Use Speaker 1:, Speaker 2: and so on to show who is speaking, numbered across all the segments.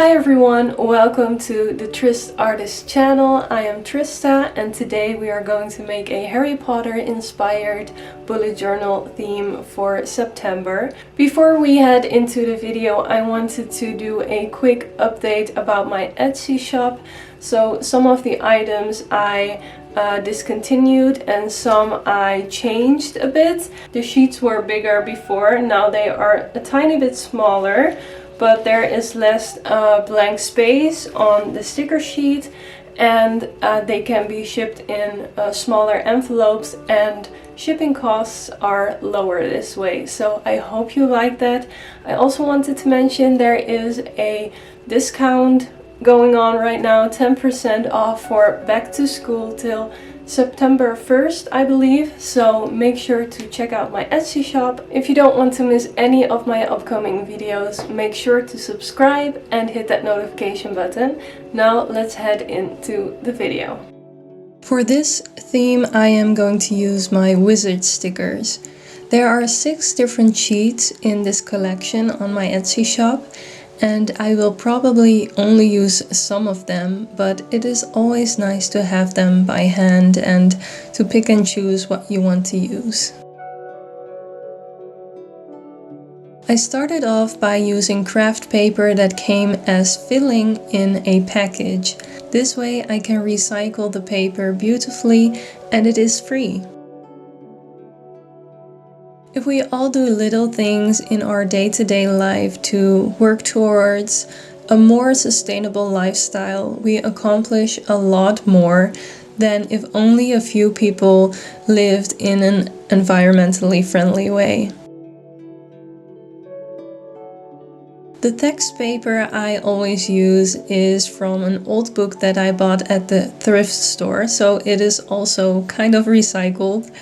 Speaker 1: Hi everyone, welcome to the TristArtist channel. I am Trista and today we are going to make a Harry Potter inspired bullet journal theme for September. Before we head into the video, I wanted to do a quick update about my Etsy shop. So some of the items I discontinued and some I changed a bit. The sheets were bigger before, now they are a tiny bit smaller. But there is less blank space on the sticker sheet, and they can be shipped in smaller envelopes, and shipping costs are lower this way. So I hope you like that. I also wanted to mention there is a discount going on right now, 10% off for back to school till September 1st, I believe, so make sure to check out my Etsy shop. If you don't want to miss any of my upcoming videos, make sure to subscribe and hit that notification button. Now let's head into the video. For this theme I am going to use my wizard stickers. There are 6 different sheets in this collection on my Etsy shop, and I will probably only use some of them, but it is always nice to have them by hand and to pick and choose what you want to use. I started off by using craft paper that came as filling in a package. This way I can recycle the paper beautifully and it is free. If we all do little things in our day-to-day life to work towards a more sustainable lifestyle, we accomplish a lot more than if only a few people lived in an environmentally friendly way. The text paper I always use is from an old book that I bought at the thrift store, so it is also kind of recycled.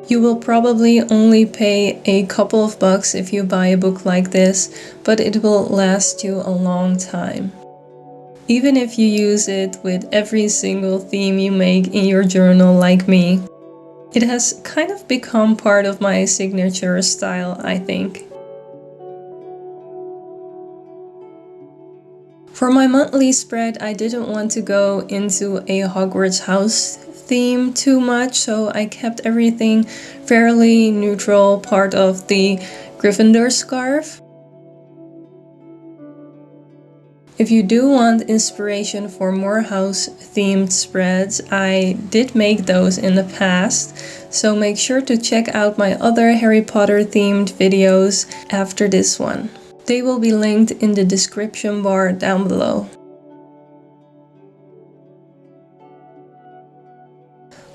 Speaker 1: You will probably only pay a couple of bucks if you buy a book like this, but it will last you a long time. Even if you use it with every single theme you make in your journal like me. It has kind of become part of my signature style, I think. For my monthly spread, I didn't want to go into a Hogwarts house theme too much, so I kept everything fairly neutral, part of the Gryffindor scarf. If you do want inspiration for more house themed spreads, I did make those in the past, so make sure to check out my other Harry Potter themed videos after this one. They will be linked in the description bar down below.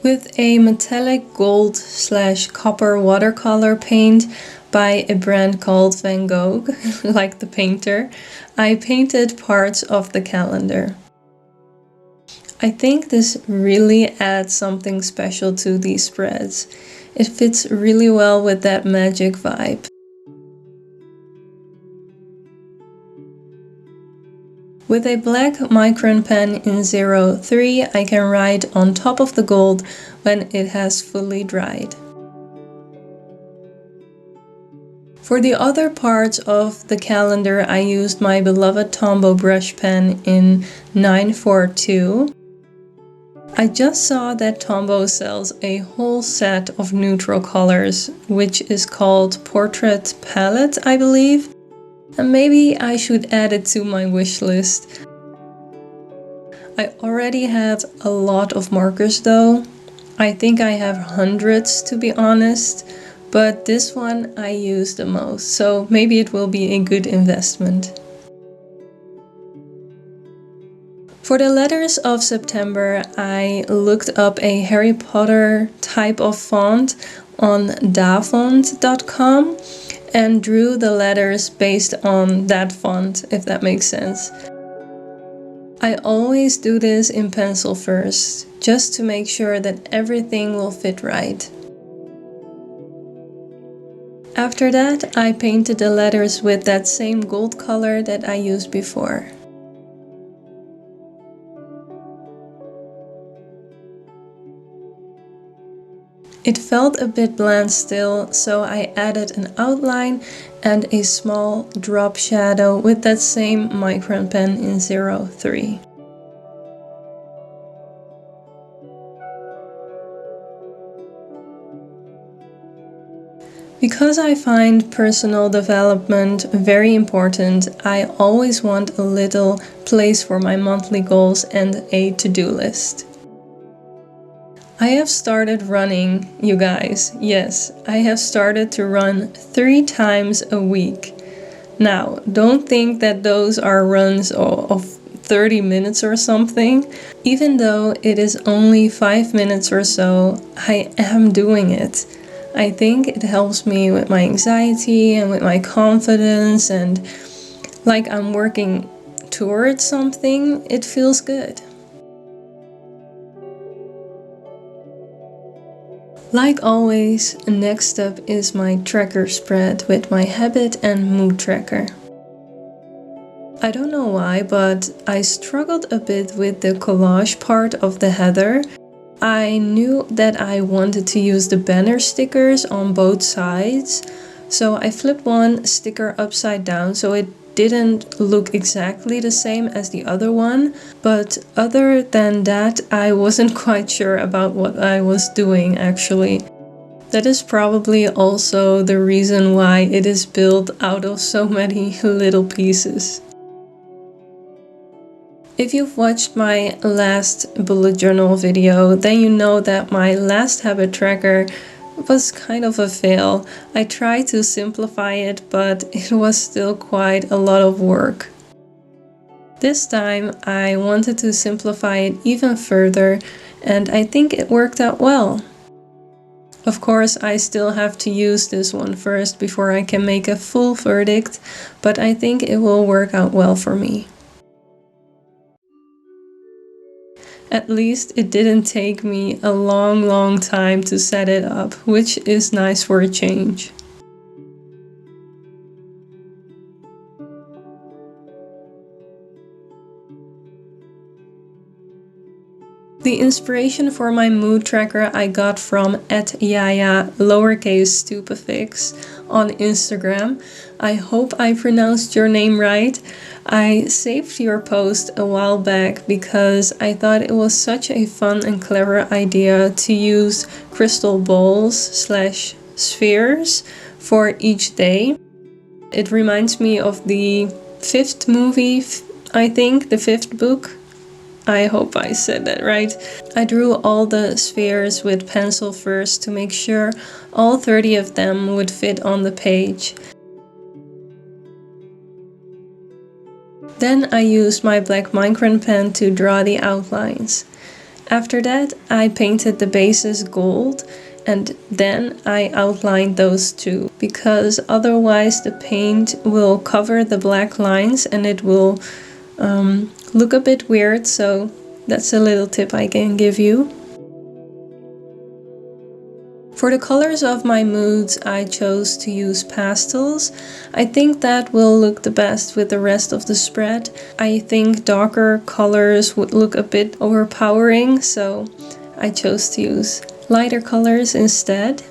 Speaker 1: With a metallic gold / copper watercolor paint by a brand called Van Gogh, like the painter, I painted parts of the calendar. I think this really adds something special to these spreads. It fits really well with that magic vibe. With a black micron pen in 03, I can write on top of the gold when it has fully dried. For the other parts of the calendar, I used my beloved Tombow brush pen in 942. I just saw that Tombow sells a whole set of neutral colors, which is called Portrait Palette, I believe. And maybe I should add it to my wish list. I already have a lot of markers though. I think I have hundreds to be honest, but this one I use the most, so maybe it will be a good investment. For the letters of September, I looked up a Harry Potter type of font on dafont.com and drew the letters based on that font, if that makes sense. I always do this in pencil first, just to make sure that everything will fit right. After that, I painted the letters with that same gold color that I used before. It felt a bit bland still, so I added an outline and a small drop shadow with that same micron pen in 03. Because I find personal development very important, I always want a little place for my monthly goals and a to-do list. I have started running, you guys. Yes, I have started to run 3 times a week. Now, don't think that those are runs of 30 minutes or something. Even though it is only 5 minutes or so, I am doing it. I think it helps me with my anxiety and with my confidence, and like I'm working towards something, it feels good. Like always, next up is my tracker spread with my habit and mood tracker. I don't know why, but I struggled a bit with the collage part of the header. I knew that I wanted to use the banner stickers on both sides, so I flipped one sticker upside down so it didn't look exactly the same as the other one, but other than that I wasn't quite sure about what I was doing actually. That is probably also the reason why it is built out of so many little pieces. If you've watched my last bullet journal video, then you know that my last habit tracker was kind of a fail. I tried to simplify it, but it was still quite a lot of work. This time I wanted to simplify it even further, and I think it worked out well. Of course, I still have to use this one first before I can make a full verdict, but I think it will work out well for me. At least it didn't take me a long time to set it up, which is nice for a change. The inspiration for my mood tracker I got from @yaya _stupefix on Instagram. I hope I pronounced your name right. I saved your post a while back because I thought it was such a fun and clever idea to use crystal balls / spheres for each day. It reminds me of the 5th movie, I think, the 5th book. I hope I said that right. I drew all the spheres with pencil first to make sure all 30 of them would fit on the page. Then I used my black micron pen to draw the outlines. After that, I painted the bases gold, and then I outlined those too, because otherwise the paint will cover the black lines and it will look a bit weird, so that's a little tip I can give you. For the colors of my moods, I chose to use pastels. I think that will look the best with the rest of the spread. I think darker colors would look a bit overpowering, so I chose to use lighter colors instead.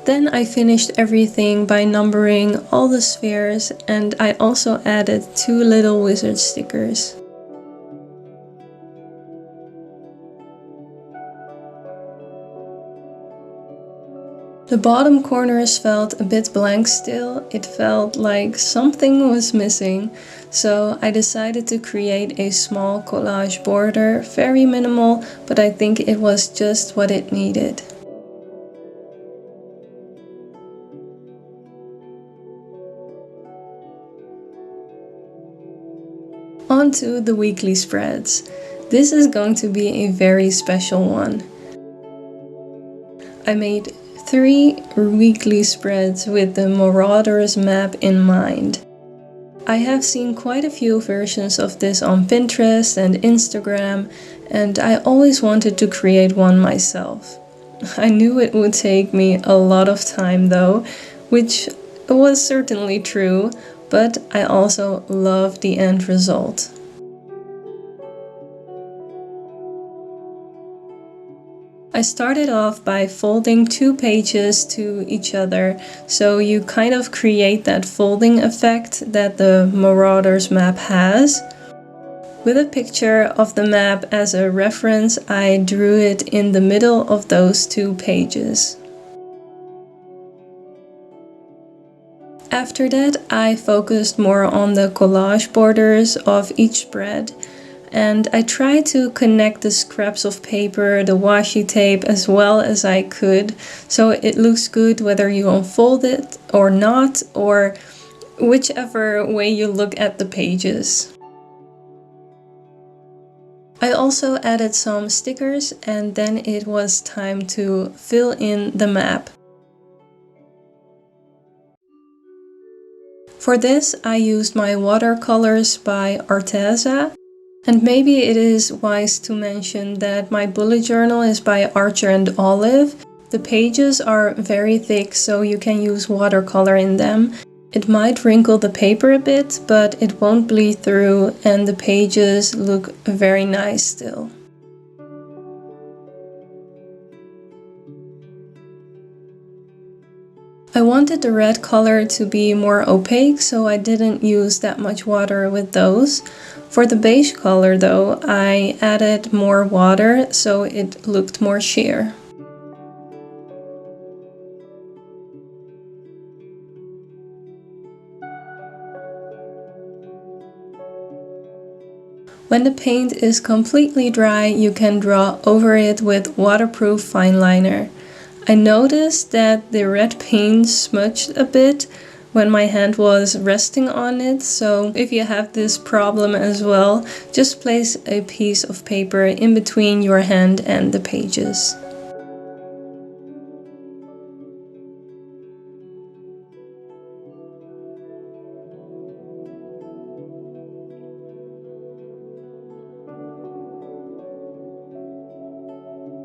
Speaker 1: Then I finished everything by numbering all the spheres, and I also added 2 little wizard stickers. The bottom corners felt a bit blank still. It felt like something was missing, so I decided to create a small collage border, very minimal, but I think it was just what it needed. On to the weekly spreads. This is going to be a very special one. I made 3 weekly spreads with the Marauder's map in mind. I have seen quite a few versions of this on Pinterest and Instagram, and I always wanted to create one myself. I knew it would take me a lot of time though, which was certainly true, but I also love the end result. I started off by folding 2 pages to each other, so you kind of create that folding effect that the Marauder's map has. With a picture of the map as a reference, I drew it in the middle of those 2 pages. After that, I focused more on the collage borders of each spread, and I tried to connect the scraps of paper, the washi tape, as well as I could, so it looks good whether you unfold it or not, or whichever way you look at the pages. I also added some stickers, and then it was time to fill in the map. For this, I used my watercolors by Arteza, and maybe it is wise to mention that my bullet journal is by Archer and Olive. The pages are very thick, so you can use watercolor in them. It might wrinkle the paper a bit, but it won't bleed through, and the pages look very nice still. I wanted the red color to be more opaque, so I didn't use that much water with those. For the beige color though, I added more water, so it looked more sheer. When the paint is completely dry, you can draw over it with waterproof fine liner. I noticed that the red paint smudged a bit when my hand was resting on it, so if you have this problem as well, just place a piece of paper in between your hand and the pages.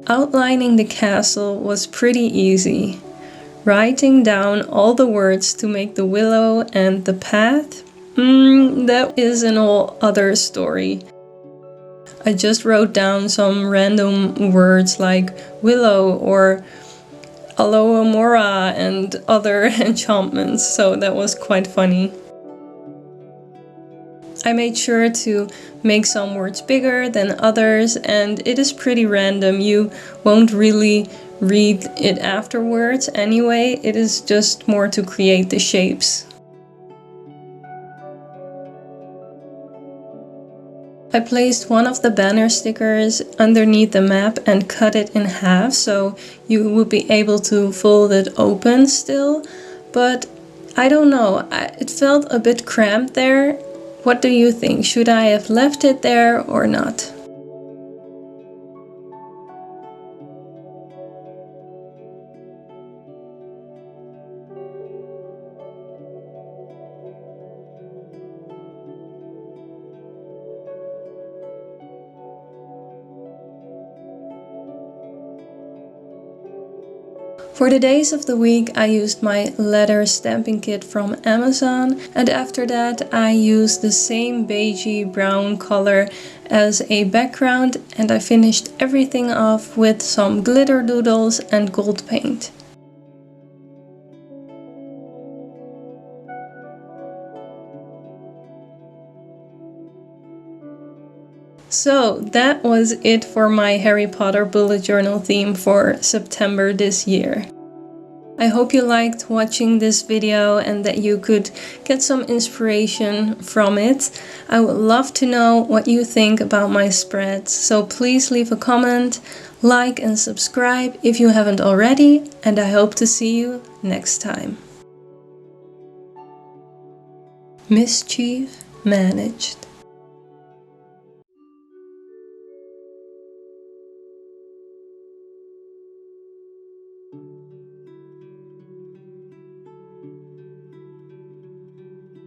Speaker 1: Outlining the castle was pretty easy. Writing down all the words to make the willow and the path, that is an whole other story. I just wrote down some random words like willow or aloe mora and other enchantments, so that was quite funny. I made sure to make some words bigger than others, and it is pretty random. You won't really read it afterwards anyway, it is just more to create the shapes. I placed one of the banner stickers underneath the map and cut it in half, so you would be able to fold it open still, but I don't know, it felt a bit cramped there. What do you think? Should I have left it there or not? For the days of the week, I used my leather stamping kit from Amazon, and after that I used the same beigey brown color as a background, and I finished everything off with some glitter doodles and gold paint. So that was it for my Harry Potter bullet journal theme for September this year. I hope you liked watching this video and that you could get some inspiration from it. I would love to know what you think about my spreads, so please leave a comment, like and subscribe if you haven't already, and I hope to see you next time. Mischief managed.